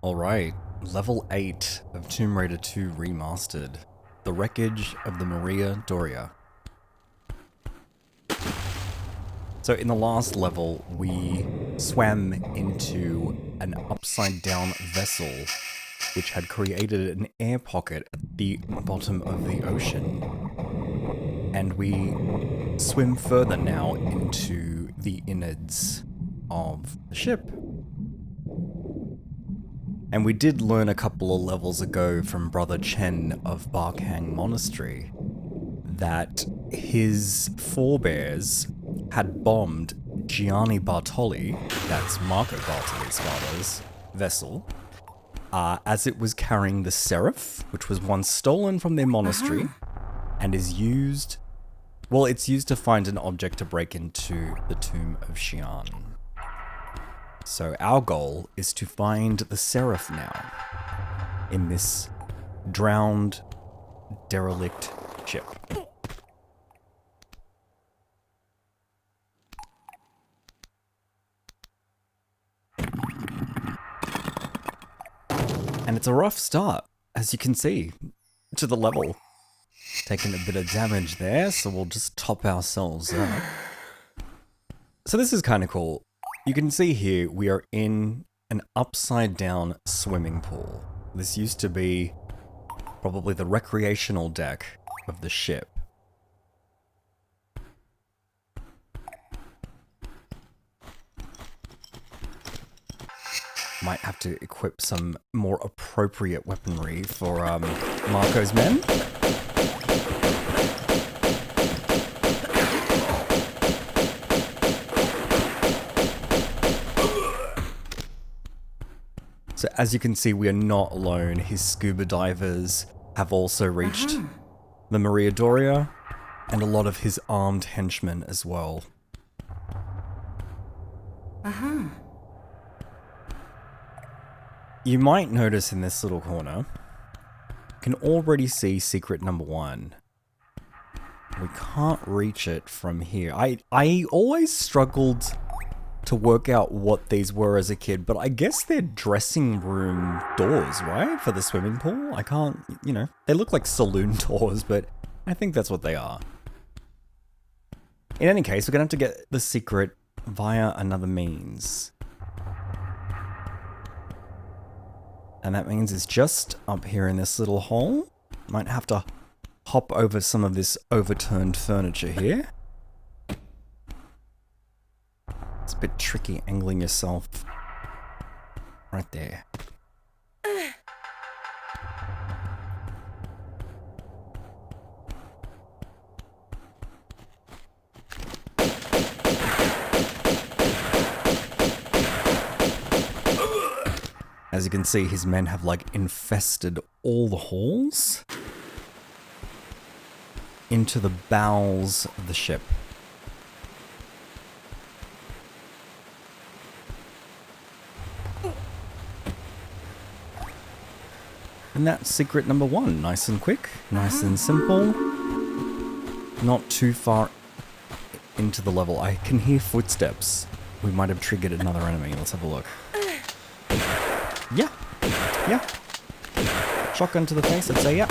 Alright, level 8 of Tomb Raider 2 Remastered. The wreckage of the Maria Doria. So in the last level, we swam into an upside down vessel which had created an air pocket at the bottom of the ocean. And we swim further now into the innards of the ship. And we did learn a couple of levels ago from Brother Chen of Barkhang Monastery that his forebears had bombed Gianna Bartoli, that's Marco Bartoli's father's vessel, as it was carrying the Seraph, which was once stolen from their monastery and is used, well, it's used to find an object to break into the Tomb of Xian. So our goal is to find the Seraph now in this drowned, derelict ship. And it's a rough start, as you can see, to the level. Taking a bit of damage there, so we'll just top ourselves up. So this is kind of cool. You can see here, we are in an upside down swimming pool. This used to be probably the recreational deck of the ship. Might have to equip some more appropriate weaponry for Marco's men. So as you can see, we are not alone. His scuba divers have also reached the Maria Doria, and a lot of his armed henchmen as well. You might notice in this little corner, you can already see secret number 1. We can't reach it from here. I always struggled to work out what these were as a kid, but I guess they're dressing room doors, right? For the swimming pool? I can't, you know, they look like saloon doors, but I think that's what they are. In any case, we're gonna have to get the secret via another means. And that means it's just up here in this little hole. Might have to hop over some of this overturned furniture here. It's a bit tricky angling yourself right there. As you can see, his men have like infested all the halls into the bowels of the ship. And that's secret number 1. Nice and quick, nice and simple. Not too far into the level. I can hear footsteps. We might have triggered another enemy. Let's have a look. Yeah. Yeah. Shotgun to the face, I'd say yeah.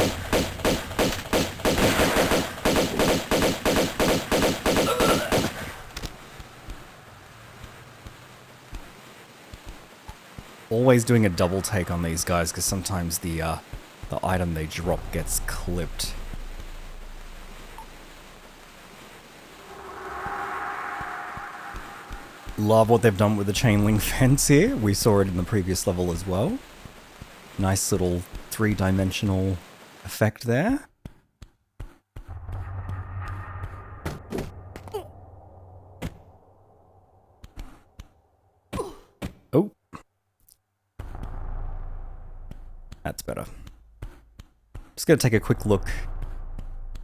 Always doing a double take on these guys because sometimes the item they drop gets clipped. Love what they've done with the chain link fence here. We saw it in the previous level as well. Nice little 3-dimensional effect there. Oh. That's better. Just gonna take a quick look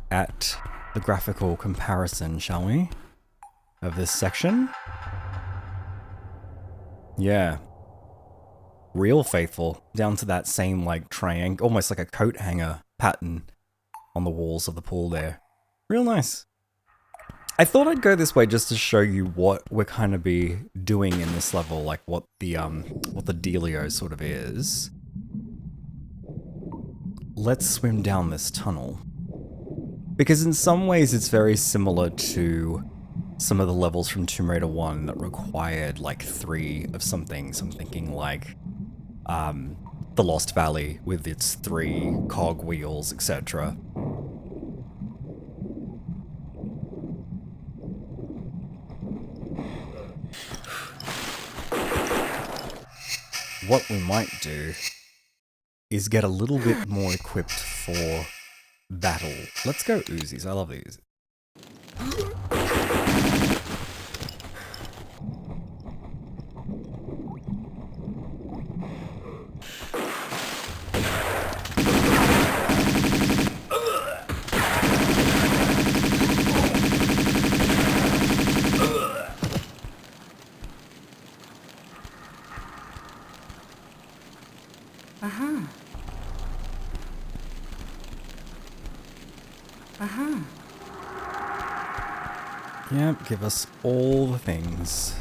at the graphical comparison, shall we? Of this section. Yeah. Real faithful. Down to that same like triangle, almost like a coat hanger pattern on the walls of the pool there. Real nice. I thought I'd go this way just to show you what we're kind of be doing in this level, like what the dealio sort of is. Let's swim down this tunnel. Because in some ways it's very similar to some of the levels from Tomb Raider 1 that required like 3 of something. So I'm thinking like the Lost Valley with its 3 cog wheels, etc. What we might do is get a little bit more equipped for battle. Let's go Uzis. I love these. Yep, give us all the things.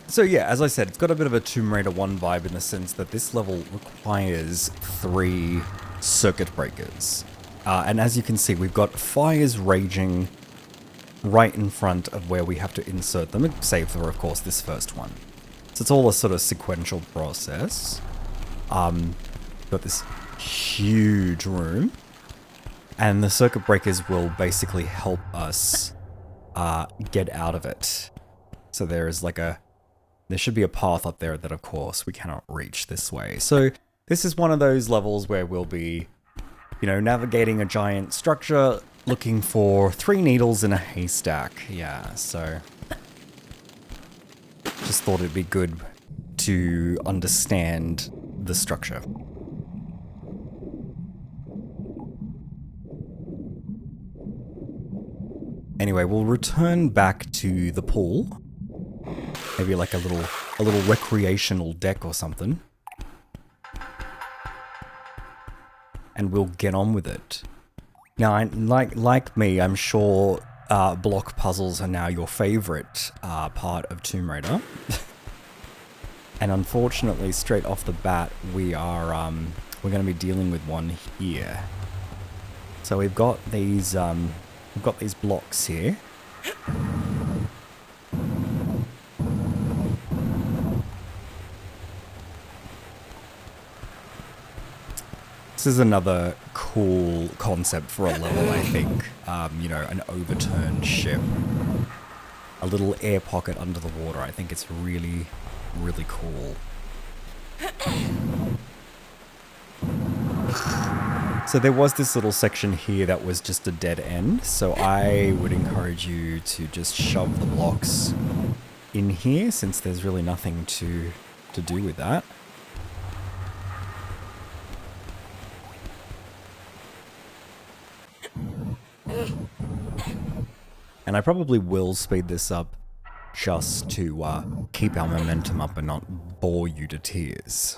So yeah, as I said, it's got a bit of a Tomb Raider 1 vibe in the sense that this level requires 3 circuit breakers. And as you can see, we've got fires raging right in front of where we have to insert them, save for, of course, this first one. So it's all a sort of sequential process. Got this huge room. And the circuit breakers will basically help us get out of it. So there should be a path up there that, of course, we cannot reach this way. So this is one of those levels where we'll be, you know, navigating a giant structure, looking for 3 needles in a haystack. Yeah, so just thought it'd be good to understand the structure. Anyway, we'll return back to the pool. Maybe like a little recreational deck or something. And we'll get on with it. Now, like me, I'm sure block puzzles are now your favorite part of Tomb Raider. And unfortunately, straight off the bat, we're going to be dealing with one here. So we've got these blocks here. This is another cool concept for a level, I think. You know, an overturned ship. A little air pocket under the water. I think it's really, really cool. So there was this little section here that was just a dead end. So I would encourage you to just shove the blocks in here, since there's really nothing to do with that. And I probably will speed this up just to keep our momentum up and not bore you to tears.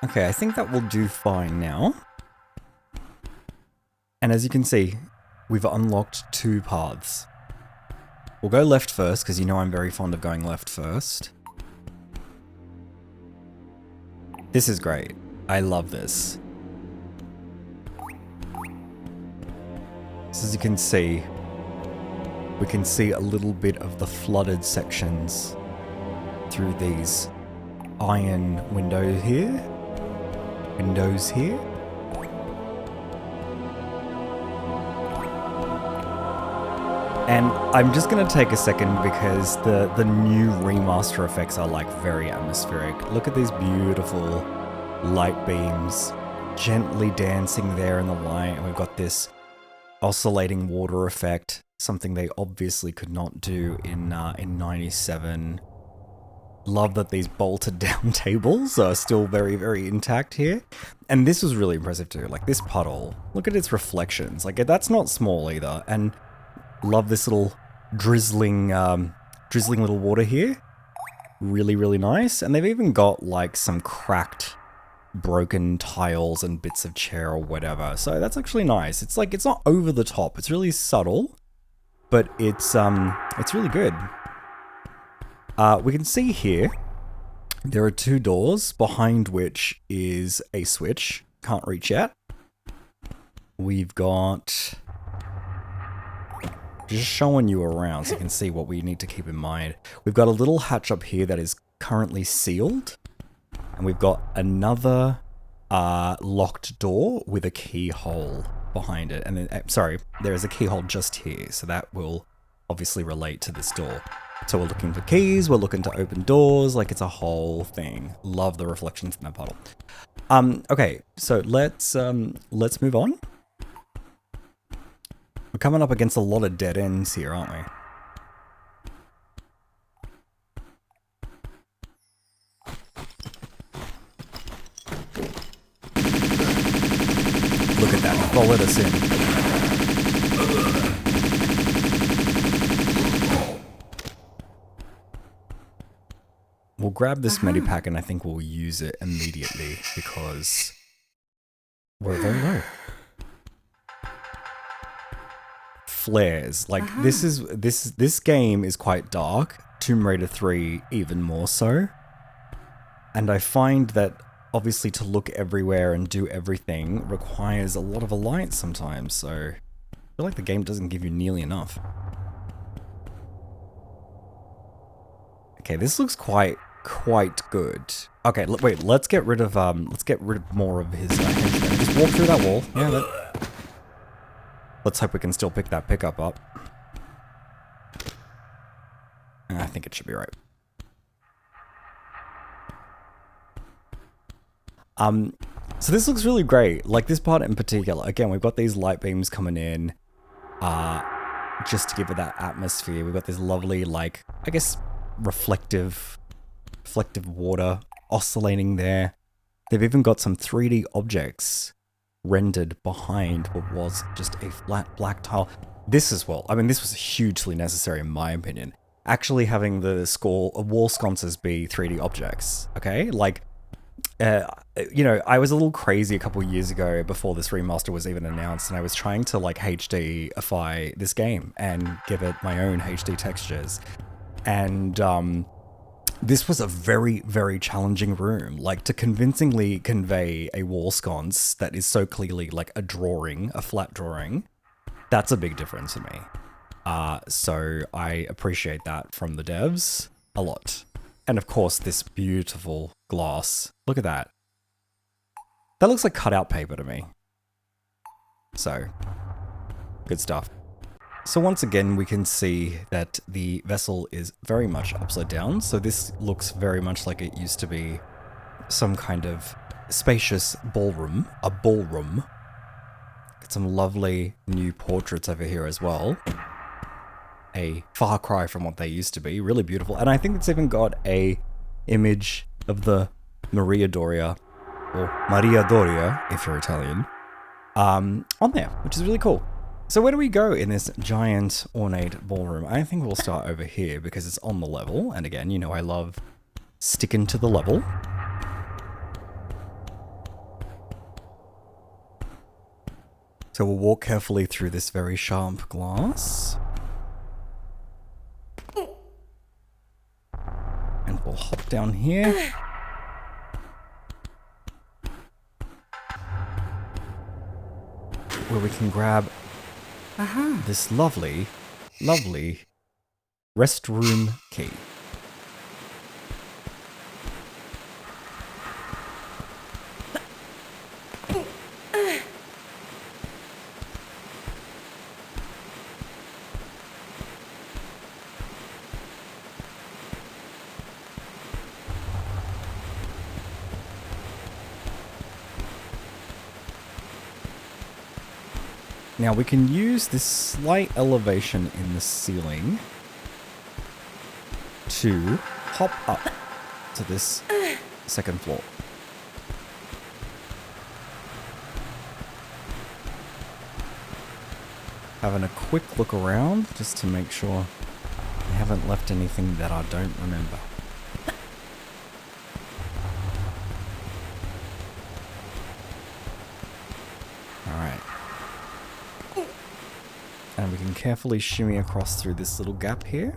Okay, I think that will do fine now. And as you can see, we've unlocked 2 paths. We'll go left first, because you know I'm very fond of going left first. This is great. I love this. So as you can see, we can see a little bit of the flooded sections through these iron windows here. And I'm just going to take a second because the new remaster effects are like very atmospheric. Look at these beautiful light beams gently dancing there in the light. And we've got this oscillating water effect, something they obviously could not do in 97. Love that these bolted down tables are still very, very intact here. And this was really impressive too. Like this puddle, look at its reflections. Like that's not small either. And love this little drizzling little water here. Really, really nice. And they've even got like some cracked, broken tiles and bits of chair or whatever. So that's actually nice. It's like, it's not over the top. It's really subtle, but it's really good. We can see here, there are 2 doors behind which is a switch. Can't reach yet. We've got, just showing you around so you can see what we need to keep in mind. We've got a little hatch up here that is currently sealed. And we've got another locked door with a keyhole behind it. And then, sorry, there is a keyhole just here. So that will obviously relate to this door. So we're looking for keys, we're looking to open doors, like it's a whole thing. Love the reflections in that puddle. Okay, so let's move on. We're coming up against a lot of dead ends here, aren't we? Look at that, followed us in. We'll grab this medipack and I think we'll use it immediately because we're very low. Flares. Like this game is quite dark. Tomb Raider 3 even more so. And I find that obviously to look everywhere and do everything requires a lot of a light sometimes, so I feel like the game doesn't give you nearly enough. Okay, this looks quite good. Okay, wait, let's get rid of more of his henchmen. Just walk through that wall. Yeah, let's hope we can still pick that pickup up. I think it should be right. So this looks really great. Like this part in particular. Again, we've got these light beams coming in, just to give it that atmosphere. We've got this lovely, like, I guess, reflective water oscillating there. They've even got some 3D objects rendered behind what was just a flat black tile. This as well. I mean, this was hugely necessary in my opinion. Actually having the wall sconces be 3D objects, okay? Like, you know, I was a little crazy a couple of years ago before this remaster was even announced, and I was trying to like HD-ify this game and give it my own HD textures. And this was a very, very challenging room. Like, to convincingly convey a wall sconce that is so clearly like a drawing, a flat drawing, that's a big difference to me. So I appreciate that from the devs a lot. And of course, this beautiful glass. Look at that. That looks like cutout paper to me. So, good stuff. So once again, we can see that the vessel is very much upside down. So this looks very much like it used to be some kind of spacious ballroom, a ballroom. Got some lovely new portraits over here as well. A far cry from what they used to be, really beautiful. And I think it's even got a image of the Maria Doria, or Maria Doria, if you're Italian, on there, which is really cool. So where do we go in this giant ornate ballroom? I think we'll start over here because it's on the level. And again, you know, I love sticking to the level. So we'll walk carefully through this very sharp glass. And we'll hop down here. Where we can grab this lovely, lovely restroom key. Now we can use this slight elevation in the ceiling to hop up to this second floor. Having a quick look around just to make sure I haven't left anything that I don't remember. Alright. And we can carefully shimmy across through this little gap here.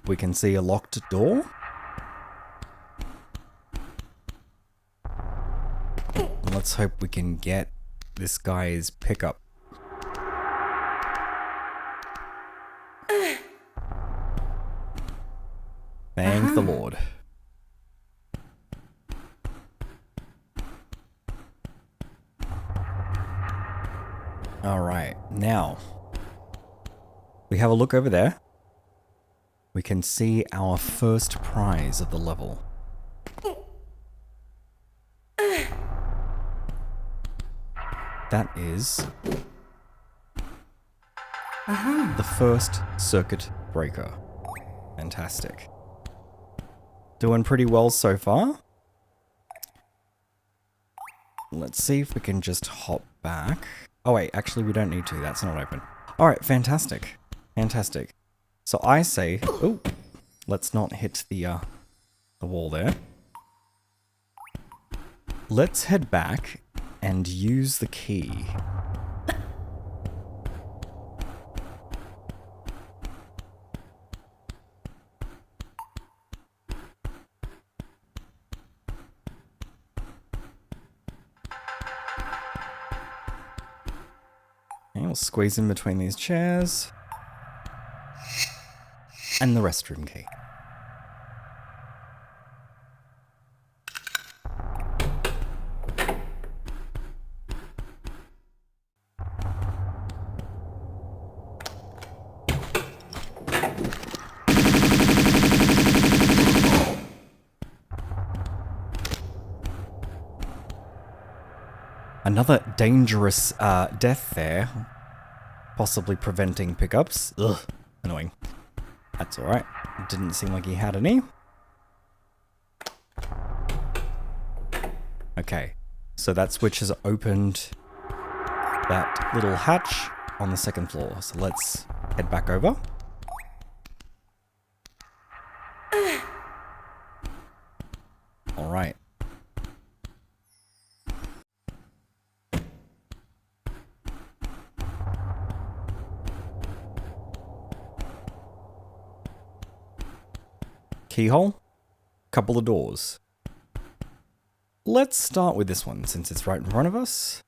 We can see a locked door. Let's hope we can get this guy's pickup. Thank the Lord. Alright, now we have a look over there. We can see our first prize of the level. That is the first circuit breaker. Fantastic. Doing pretty well so far. Let's see if we can just hop back. Oh wait, actually we don't need to. That's not open. Alright, fantastic. Fantastic. So I say, oh, let's not hit the wall there. Let's head back and use the key. Okay, we'll squeeze in between these chairs. And the restroom key. Another dangerous death there, possibly preventing pickups. Ugh, annoying. That's alright. Didn't seem like he had any. Okay, so that switch has opened that little hatch on the second floor. So let's head back over. Alright. Keyhole, couple of doors. Let's start with this one since it's right in front of us.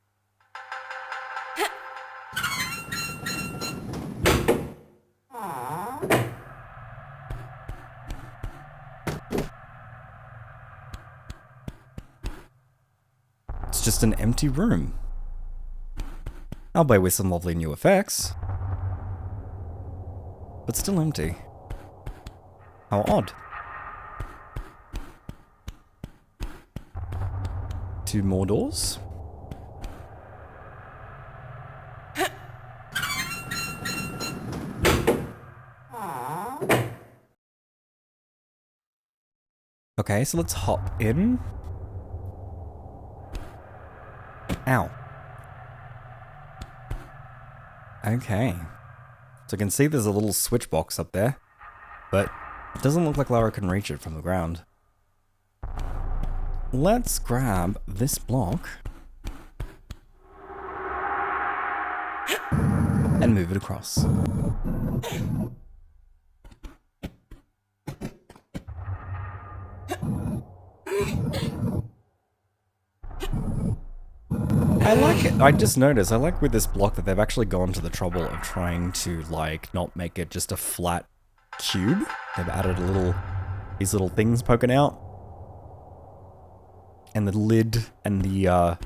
It's just an empty room. Albeit with some lovely new effects. But still empty. How odd. Two more doors. Okay, so let's hop in. Ow. Okay. So I can see there's a little switch box up there, but it doesn't look like Lara can reach it from the ground. Let's grab this block and move it across. I like it. I just noticed, I like with this block that they've actually gone to the trouble of trying to, like, not make it just a flat cube. They've added these little things poking out. And the lid and the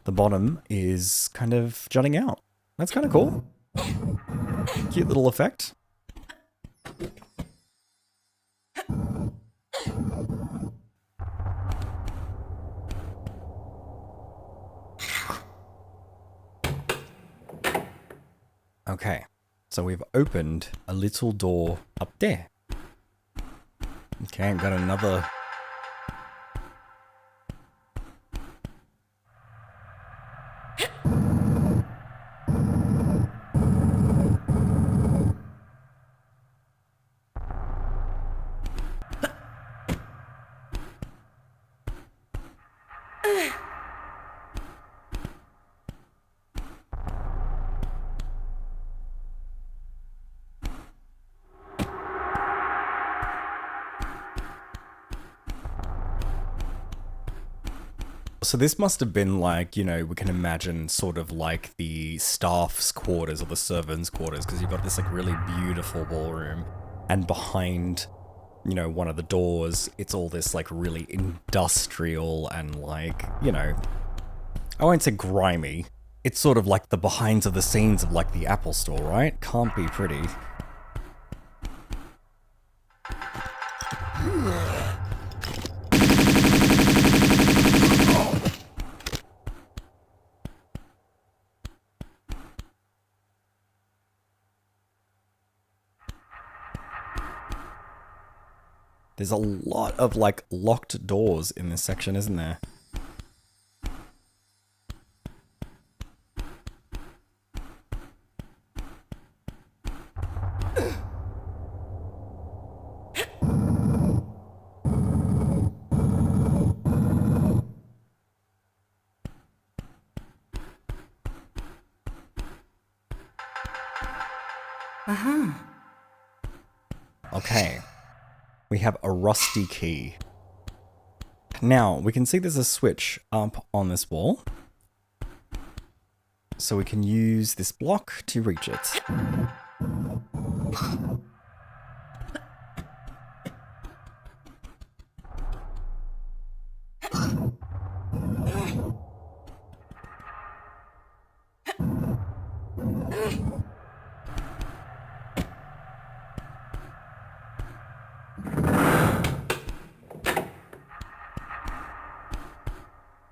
bottom is kind of jutting out. That's kind of cool. Cute little effect. Okay, so we've opened a little door up there. Okay, I've got another... So this must have been like, you know, we can imagine sort of like the staff's quarters or the servants' quarters, because you've got this like really beautiful ballroom, and behind, you know, one of the doors, it's all this like really industrial and like, you know, I won't say grimy. It's sort of like the behinds of the scenes of like the Apple store, right? Can't be pretty. There's a lot of, like, locked doors in this section, isn't there? Okay. We have a rusty key. Now, we can see there's a switch up on this wall. So we can use this block to reach it.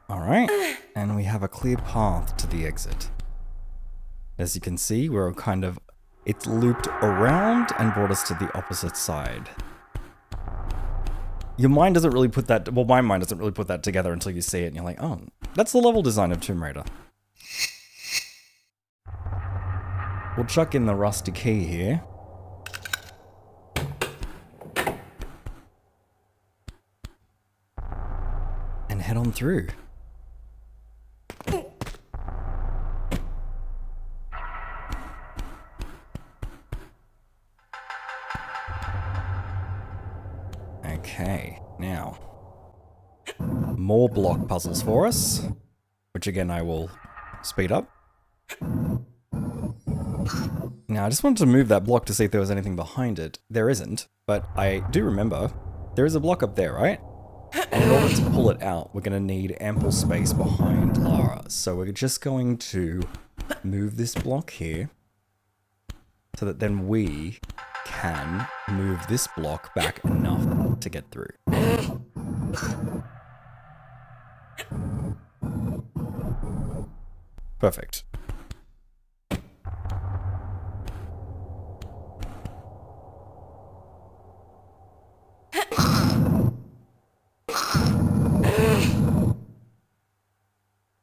Alright, and we have a clear path to the exit. As you can see, we're kind of... it's looped around and brought us to the opposite side. Your mind doesn't really put that... well, my mind doesn't really put that together until you see it and you're like, oh, that's the level design of Tomb Raider. We'll chuck in the rusty key here. And head on through. Okay, now, more block puzzles for us, which again I will speed up. Now I just wanted to move that block to see if there was anything behind it. There isn't, but I do remember there is a block up there, right? And in order to pull it out, we're going to need ample space behind Lara. So we're just going to move this block here so that then we can move this block back enough to get through. Perfect.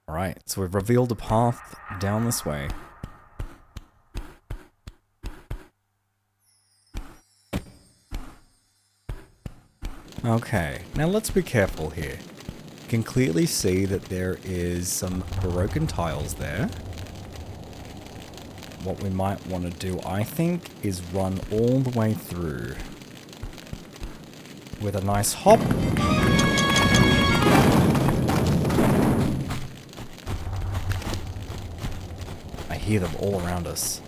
Alright, so we've revealed a path down this way. Okay, now let's be careful here. You can clearly see that there is some broken tiles there. What we might want to do, I think, is run all the way through with a nice hop. I hear them all around us.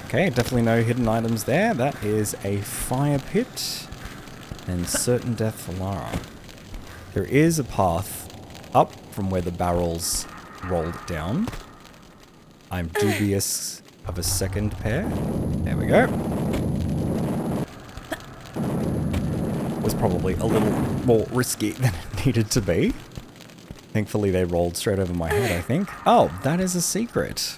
Okay, definitely no hidden items there. That is a fire pit and certain death for Lara. There is a path up from where the barrels rolled down. I'm dubious of a second pair. There we go. was probably a little more risky than it needed to be. Thankfully, they rolled straight over my head, I think. Oh, that is a secret.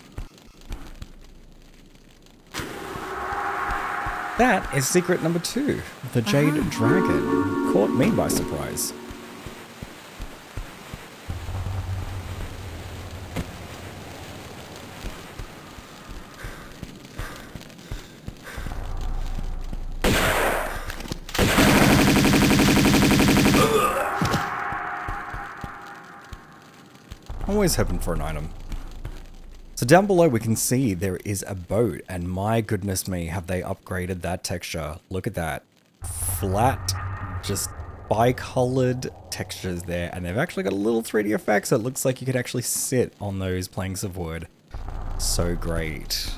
That is secret number 2. The Jade Dragon. Caught me by surprise. Always hoping for an item. So down below we can see there is a boat, and my goodness me, have they upgraded that texture. Look at that. Flat, just bi-colored textures there, and they've actually got a little 3D effect, so it looks like you could actually sit on those planks of wood. So great.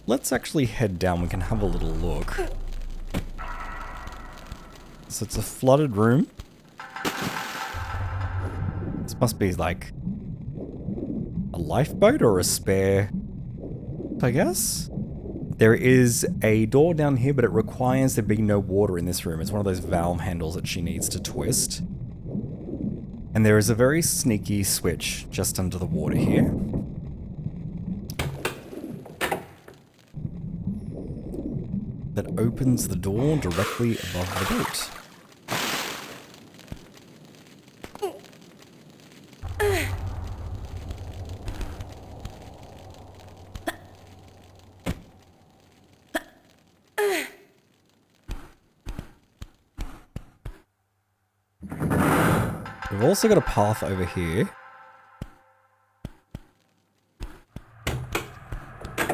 Let's actually head down, we can have a little look. So it's a flooded room. This must be like a lifeboat or a spare, I guess? There is a door down here, but it requires there be no water in this room. It's one of those valve handles that she needs to twist. And there is a very sneaky switch just under the water here. That opens the door directly above the boat. We've also got a path over here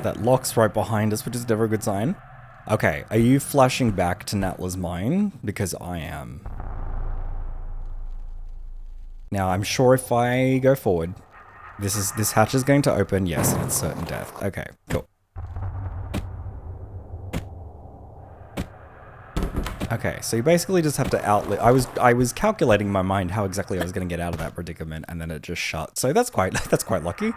that locks right behind us, which is never a good sign. Okay, are you flashing back to Natla's mine? Because I am. Now, I'm sure if I go forward, this hatch is going to open. Yes, and it's certain death. Okay, cool. Okay, so you basically just have to outlive. I was calculating in my mind how exactly I was going to get out of that predicament, and then it just shut. So that's quite lucky.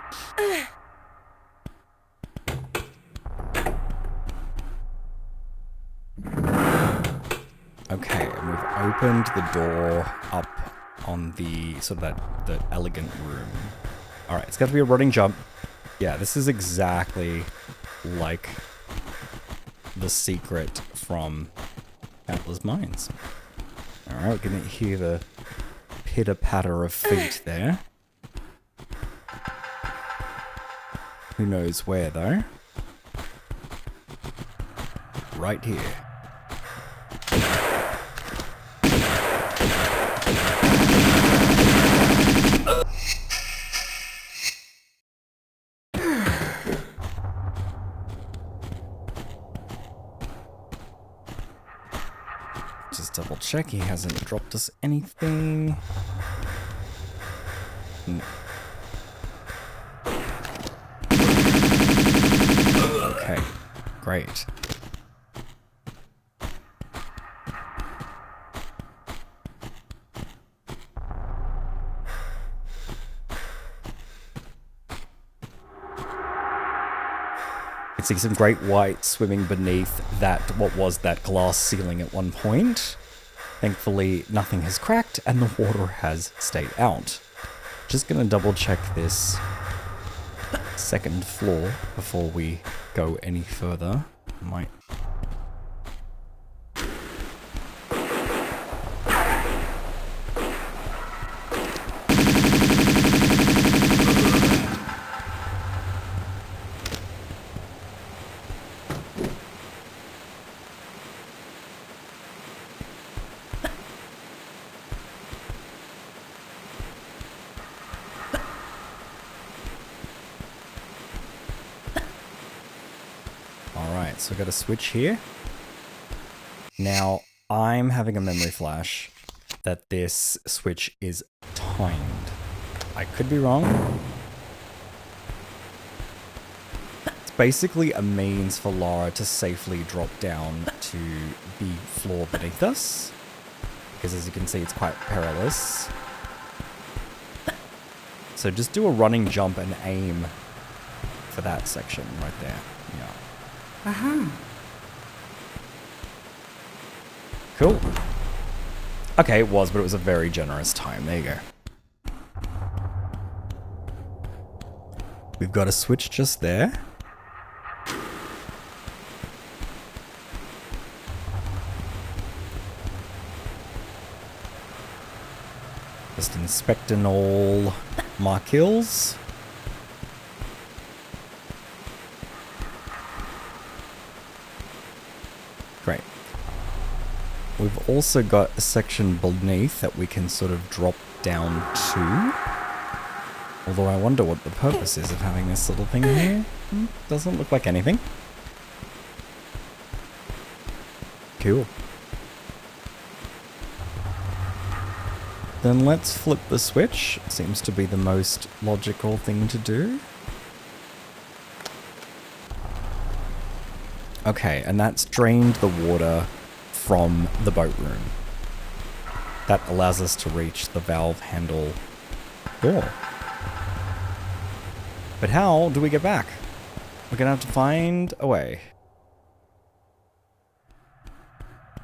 Okay, and we've opened the door up on the sort of the elegant room. All right, it's got to be a running jump. Yeah, this is exactly like the secret from Atlas Mines. Alright, we're gonna hear the pitter-patter of feet there. Who knows where, though? Right here. Just double check he hasn't dropped us anything. No. Okay, great. You can see some great white swimming beneath that, what was that glass ceiling at one point. Thankfully, nothing has cracked and the water has stayed out. Just gonna double check this second floor before we go any further. Might. So I've got a switch here. Now, I'm having a memory flash that this switch is timed. I could be wrong. It's basically a means for Lara to safely drop down to the floor beneath us. Because as you can see, it's quite perilous. So just do a running jump and aim for that section right there. Yeah. Cool. Okay, it was, but it was a very generous time. There you go. We've got a switch just there. Just inspecting all my kills. Great. We've also got a section beneath that we can sort of drop down to. Although I wonder what the purpose is of having this little thing here. Doesn't look like anything. Cool. Then let's flip the switch. Seems to be the most logical thing to do. Okay, and that's drained the water from the boat room. That allows us to reach the valve handle door. But how do we get back? We're gonna have to find a way.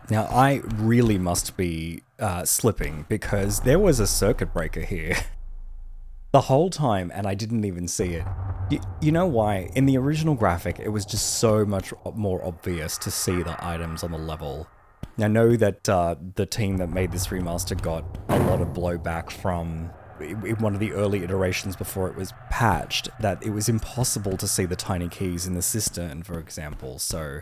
Now, I really must be slipping because there was a circuit breaker here the whole time and I didn't even see it. You know why? In the original graphic, it was just so much more obvious to see the items on the level. I know that the team that made this remaster got a lot of blowback from in one of the early iterations before it was patched, that it was impossible to see the tiny keys in the cistern, for example. So,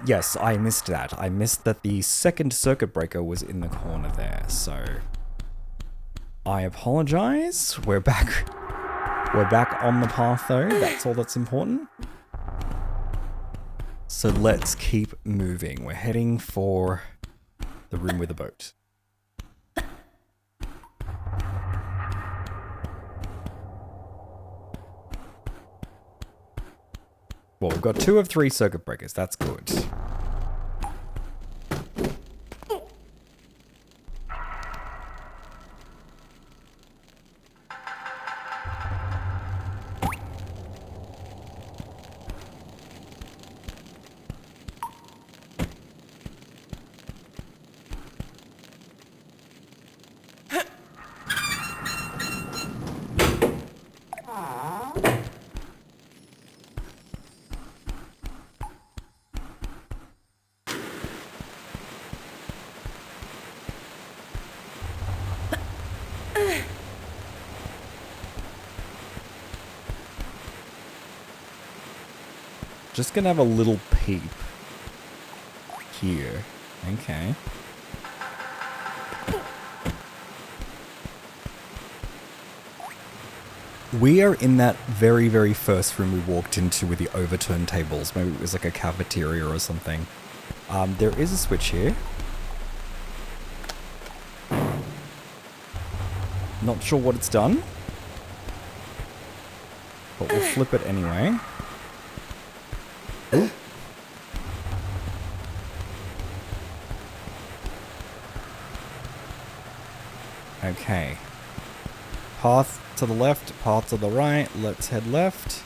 yes, I missed that. I missed that the second circuit breaker was in the corner there, so I apologize. We're back. We're back on the path, though. That's all that's important. So let's keep moving. We're heading for the room with the boat. Well, we've got 2 of 3 circuit breakers. That's good. Just gonna have a little peep here. Okay. We are in that very, very first room we walked into with the overturned tables. Maybe it was like a cafeteria or something. There is a switch here. Not sure what it's done, but we'll flip it anyway. Ooh. Okay. Path to the left, path to the right. Let's head left.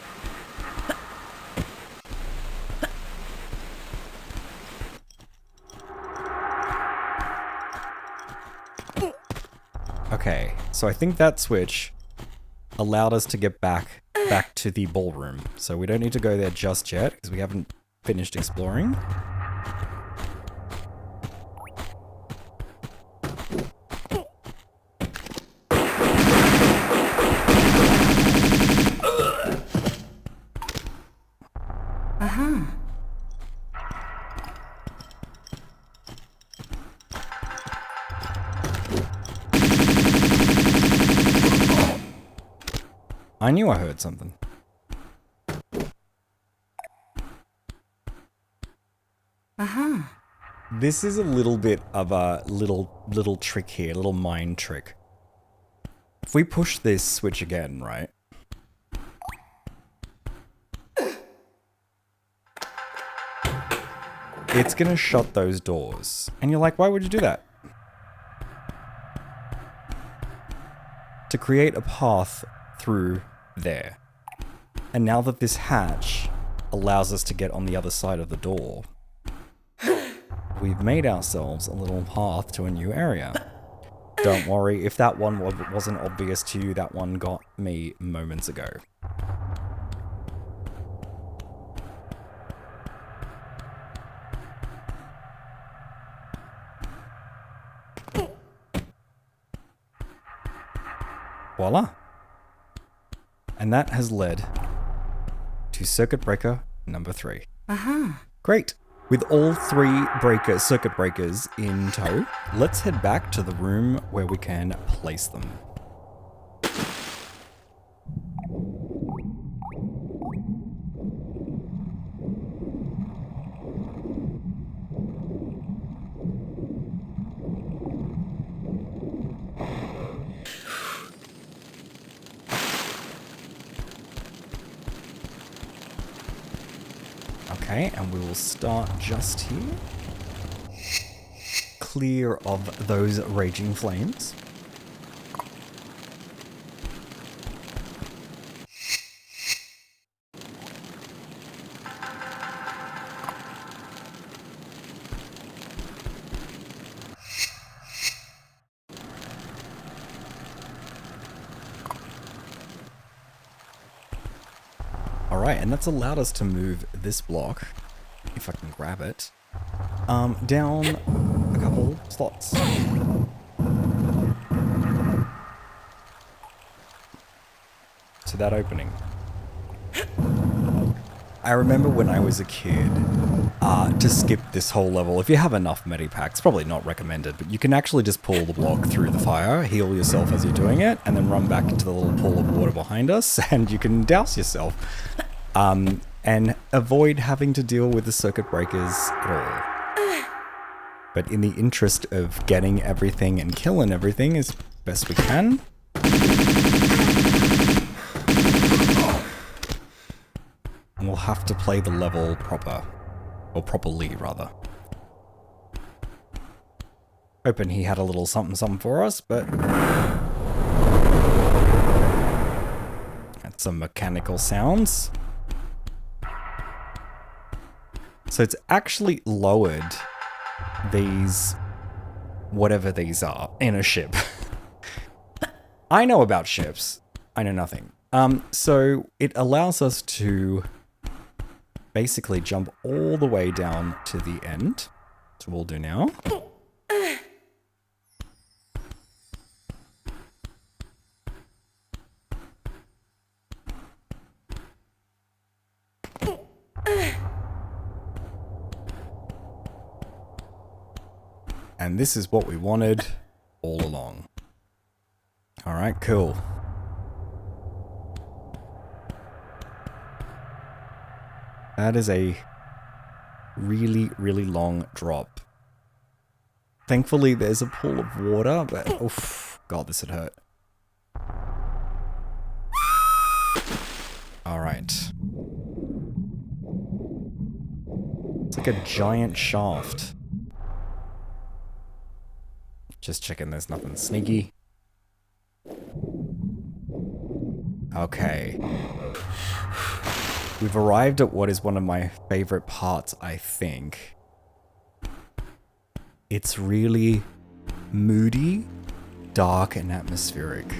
Okay, so I think that switch allowed us to get back to the ballroom. So we don't need to go there just yet, because we haven't finished exploring. I knew I heard something. This is a little bit of a little trick here, a little mind trick. If we push this switch again, right? It's gonna shut those doors. And you're like, why would you do that? To create a path through there. And now that this hatch allows us to get on the other side of the door, we've made ourselves a little path to a new area. Don't worry, if that one wasn't obvious to you, that one got me moments ago. Voila. And that has led to circuit breaker number 3. Great. With all 3 circuit breakers in tow, let's head back to the room where we can place them. Okay, and we will start just here. Clear of those raging flames. Alright, and that's allowed us to move this block, if I can grab it, down a couple slots. To that opening. I remember when I was a kid, to skip this whole level, if you have enough medipacks, probably not recommended, but you can actually just pull the block through the fire, heal yourself as you're doing it, and then run back into the little pool of water behind us, and you can douse yourself. And avoid having to deal with the circuit breakers at all. But in the interest of getting everything and killing everything as best we can, we'll have to play the level proper. Or properly, rather. Hoping he had a little something something for us, but that's some mechanical sounds. So it's actually lowered these, whatever these are, in a ship. I know about ships. I know nothing. So it allows us to basically jump all the way down to the end. So we'll do now. And this is what we wanted all along. Alright, cool. That is a really, really long drop. Thankfully, there's a pool of water, but oof, God, this would hurt. Alright. It's like a giant shaft. Just checking there's nothing sneaky. Okay. We've arrived at what is one of my favorite parts, I think. It's really moody, dark, and atmospheric.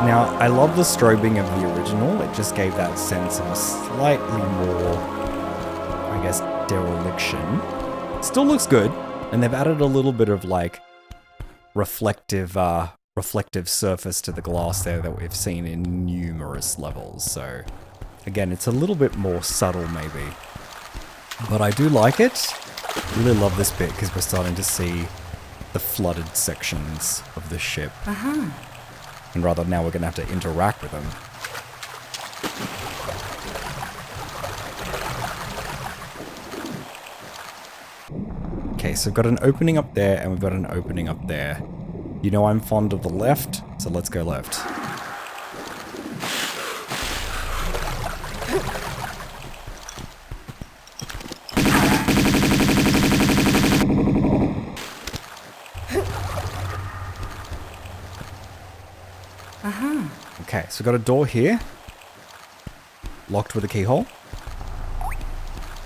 Now, I love the strobing of the original. It just gave that sense of a slightly more, I guess, dereliction. Still looks good, and they've added a little bit of like reflective surface to the glass there that we've seen in numerous levels. So, again, it's a little bit more subtle maybe, but I do like it. Really love this bit because we're starting to see the flooded sections of the ship. And rather now we're going to have to interact with them. Okay, so we've got an opening up there and we've got an opening up there. You know I'm fond of the left, so let's go left. Okay, so we've got a door here. Locked with a keyhole.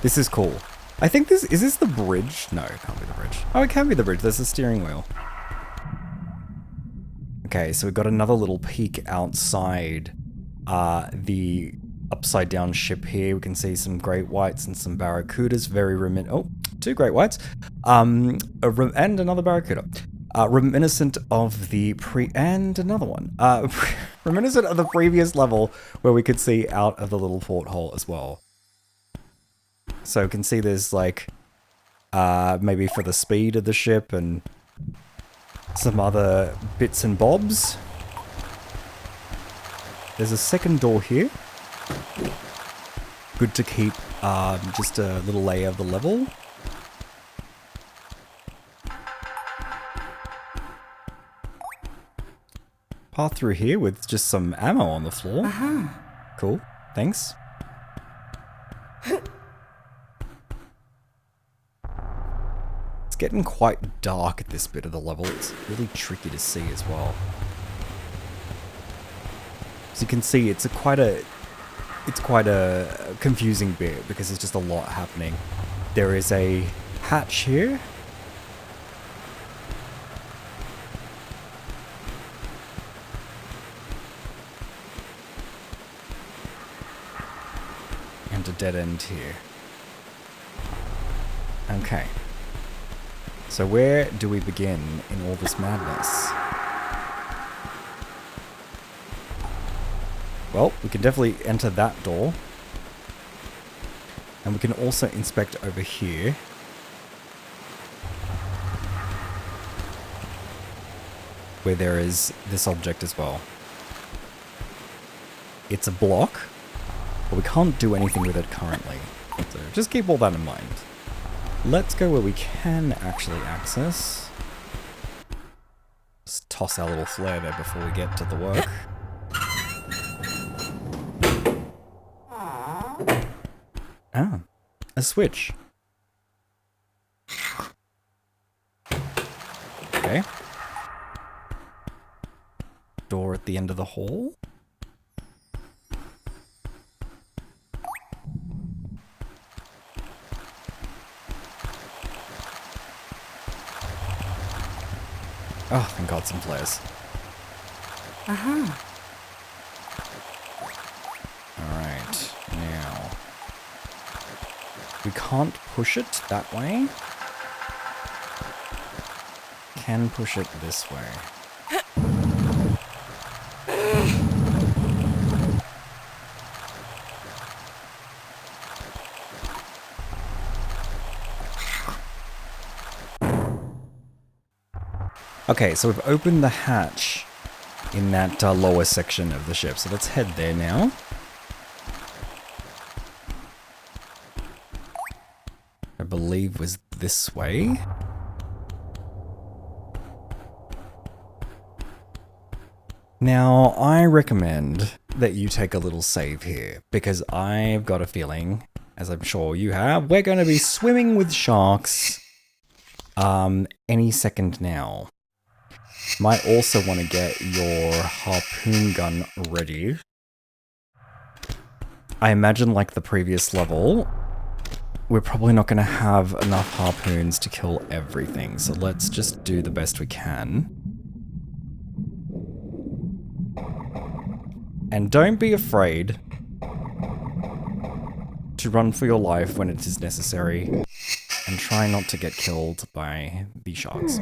This is cool. I think is this the bridge? No, it can't be the bridge. Oh, it can be the bridge. There's a steering wheel. Okay, so we've got another little peek outside the upside down ship here. We can see some great whites and some barracudas. Very two great whites. And another barracuda. Reminiscent of the another one. Reminiscent of the previous level where we could see out of the little porthole as well. So we can see there's like, maybe for the speed of the ship and some other bits and bobs. There's a second door here. Good to keep just a little layer of the level. Path through here with just some ammo on the floor. Cool, thanks. It's getting quite dark at this bit of the level. It's really tricky to see as well. As you can see, it's quite a confusing bit because there's just a lot happening. There is a hatch here. And a dead end here. Okay. So where do we begin in all this madness? Well, we can definitely enter that door. And we can also inspect over here. Where there is this object as well. It's a block, but we can't do anything with it currently. So just keep all that in mind. Let's go where we can actually access. Just toss our little flare there before we get to the work. Ah, a switch. Okay. Door at the end of the hall. Oh, thank God, some flares. Alright, now. We can't push it that way. Can push it this way. Okay, so we've opened the hatch in that lower section of the ship. So let's head there now. I believe was this way. Now, I recommend that you take a little save here, because I've got a feeling, as I'm sure you have, we're going to be swimming with sharks any second now. Might also want to get your harpoon gun ready. I imagine, like the previous level, we're probably not going to have enough harpoons to kill everything, so let's just do the best we can. And don't be afraid to run for your life when it is necessary, and try not to get killed by the sharks.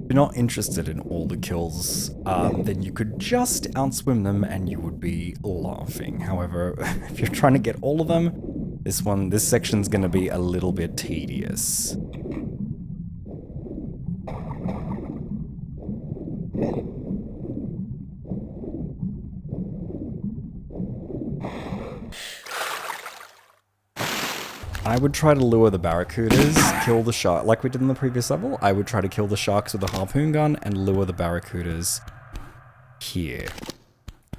If you're not interested in all the kills, then you could just outswim them and you would be laughing. However, if you're trying to get all of them, this section's going to be a little bit tedious. I would try to lure the barracudas, kill the shark, like we did in the previous level. I would try to kill the sharks with a harpoon gun and lure the barracudas here.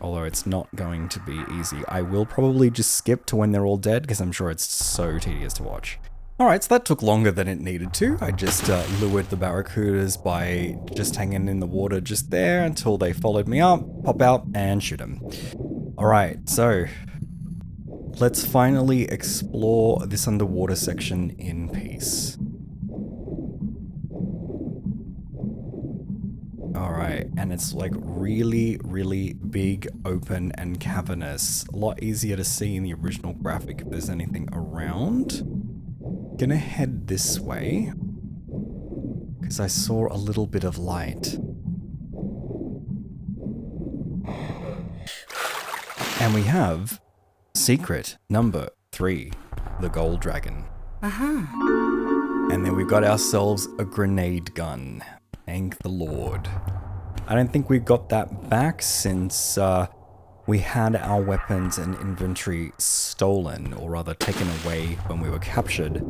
Although it's not going to be easy. I will probably just skip to when they're all dead, because I'm sure it's so tedious to watch. Alright, so that took longer than it needed to. I just lured the barracudas by just hanging in the water just there until they followed me up, pop out, and shoot them. Alright, so let's finally explore this underwater section in peace. Alright, and it's like really, really big, open, and cavernous. A lot easier to see in the original graphic if there's anything around. Gonna head this way, because I saw a little bit of light. And we have secret number 3, the gold dragon. And then we've got ourselves a grenade gun. Thank the Lord. I don't think we got that back since we had our weapons and inventory stolen, or rather taken away when we were captured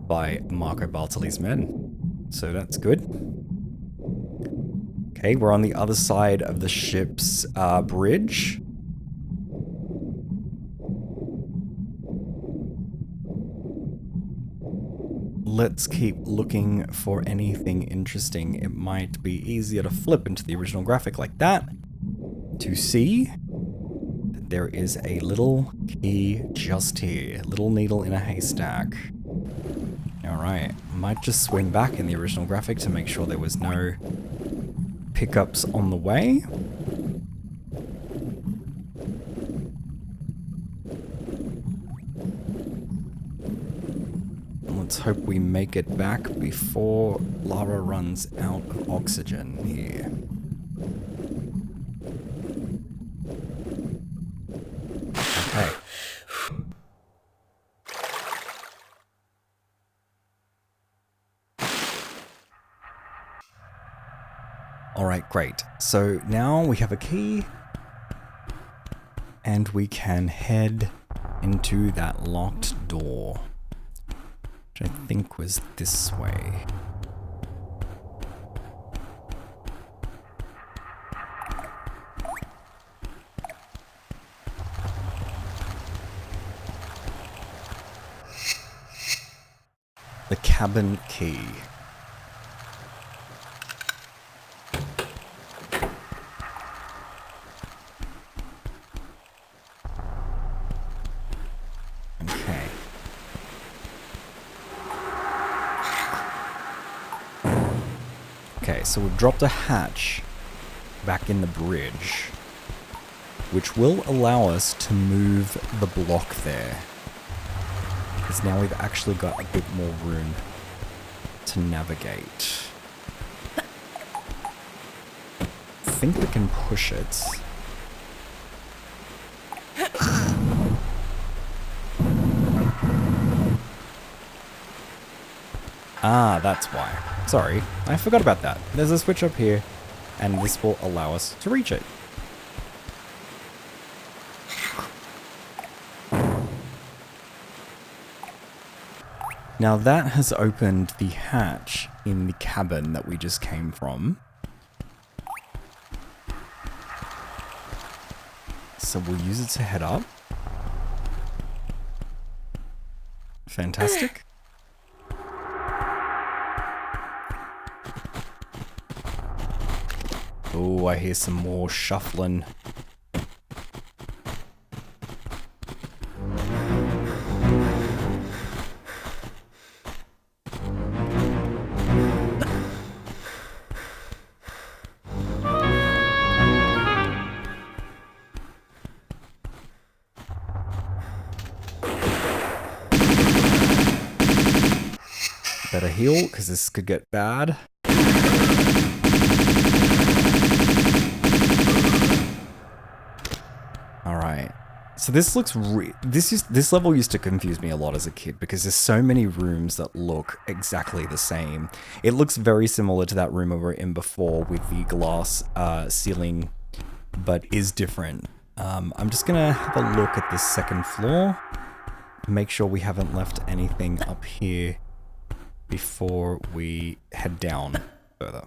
by Marco Bartoli's men. So that's good. Okay, we're on the other side of the ship's bridge. Let's keep looking for anything interesting. It might be easier to flip into the original graphic like that to see that there is a little key just here. Little needle in a haystack. Alright, might just swing back in the original graphic to make sure there was no pickups on the way. Let's hope we make it back before Lara runs out of oxygen here. Okay. Alright, great. So now we have a key, and we can head into that locked door, which I think was this way. The cabin key. Okay, so we've dropped a hatch back in the bridge, which will allow us to move the block there. Because now we've actually got a bit more room to navigate. I think we can push it. Ah, that's why. Sorry, I forgot about that. There's a switch up here, and this will allow us to reach it. Now that has opened the hatch in the cabin that we just came from. So we'll use it to head up. Fantastic. Oh, I hear some more shuffling. Better heal, because this could get bad. Alright. So this looks this level used to confuse me a lot as a kid, because there's so many rooms that look exactly the same. It looks very similar to that room we were in before with the glass ceiling, but is different. I'm just gonna have a look at this second floor, make sure we haven't left anything up here before we head down further.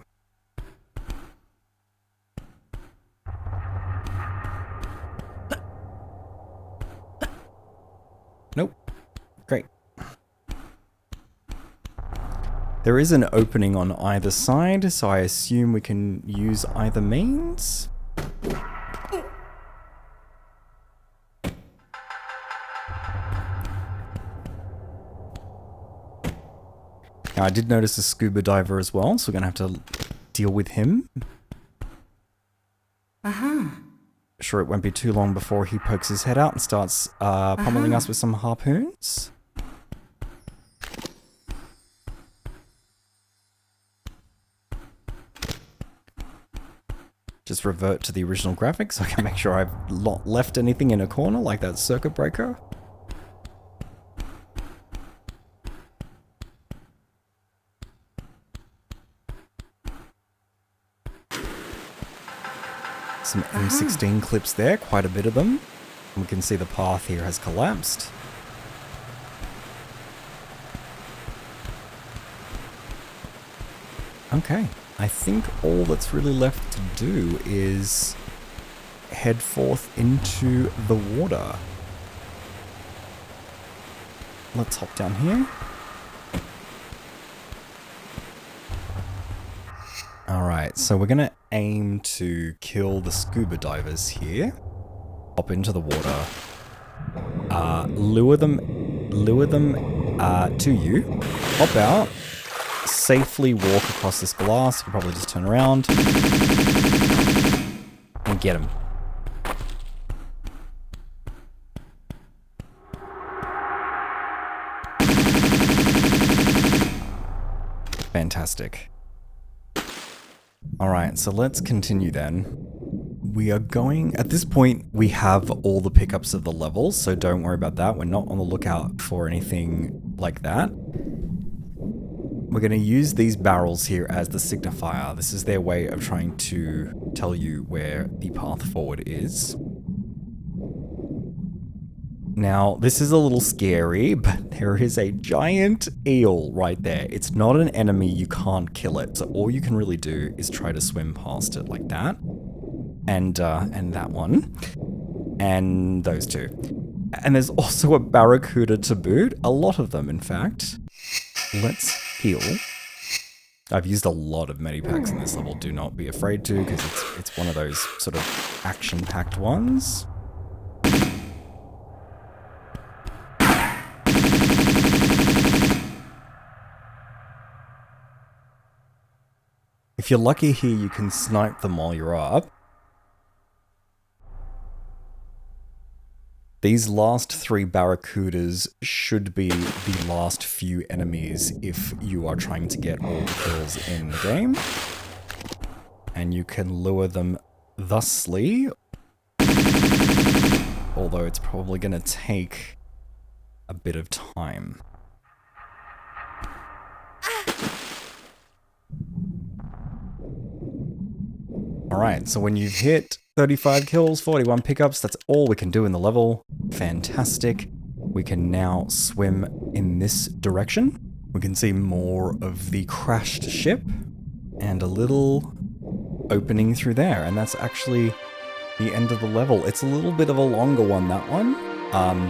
There is an opening on either side, so I assume we can use either means. Now, I did notice a scuba diver as well, so we're going to have to deal with him. Sure, it won't be too long before he pokes his head out and starts pummeling us with some harpoons. Just revert to the original graphics so I can make sure I've not left anything in a corner like that circuit breaker. Some M16 clips there, quite a bit of them. We can see the path here has collapsed. Okay, I think all that's really left to do is head forth into the water. Let's hop down here. Alright, so we're gonna aim to kill the scuba divers here. Hop into the water. Lure them to you. Hop out. Safely walk across this glass. You can probably just turn around. And get them. Fantastic. Alright, so let's continue then. We are going... At this point, we have all the pickups of the levels, so don't worry about that. We're not on the lookout for anything like that. We're going to use these barrels here as the signifier. This is their way of trying to tell you where the path forward is. Now, this is a little scary, but there is a giant eel right there. It's not an enemy, you can't kill it. So all you can really do is try to swim past it like that. And that one. And those two. And there's also a barracuda to boot. A lot of them, in fact. Let's heal. I've used a lot of medipacks in this level. Do not be afraid to, because it's one of those sort of action-packed ones. If you're lucky here, you can snipe them while you're up. These last 3 barracudas should be the last few enemies if you are trying to get all the kills in the game. And you can lure them thusly. Although it's probably going to take a bit of time. Alright, so when you've hit 35 kills, 41 pickups, that's all we can do in the level. Fantastic. We can now swim in this direction. We can see more of the crashed ship and a little opening through there. And that's actually the end of the level. It's a little bit of a longer one, that one,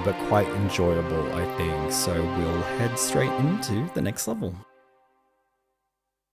but quite enjoyable, I think. So we'll head straight into the next level.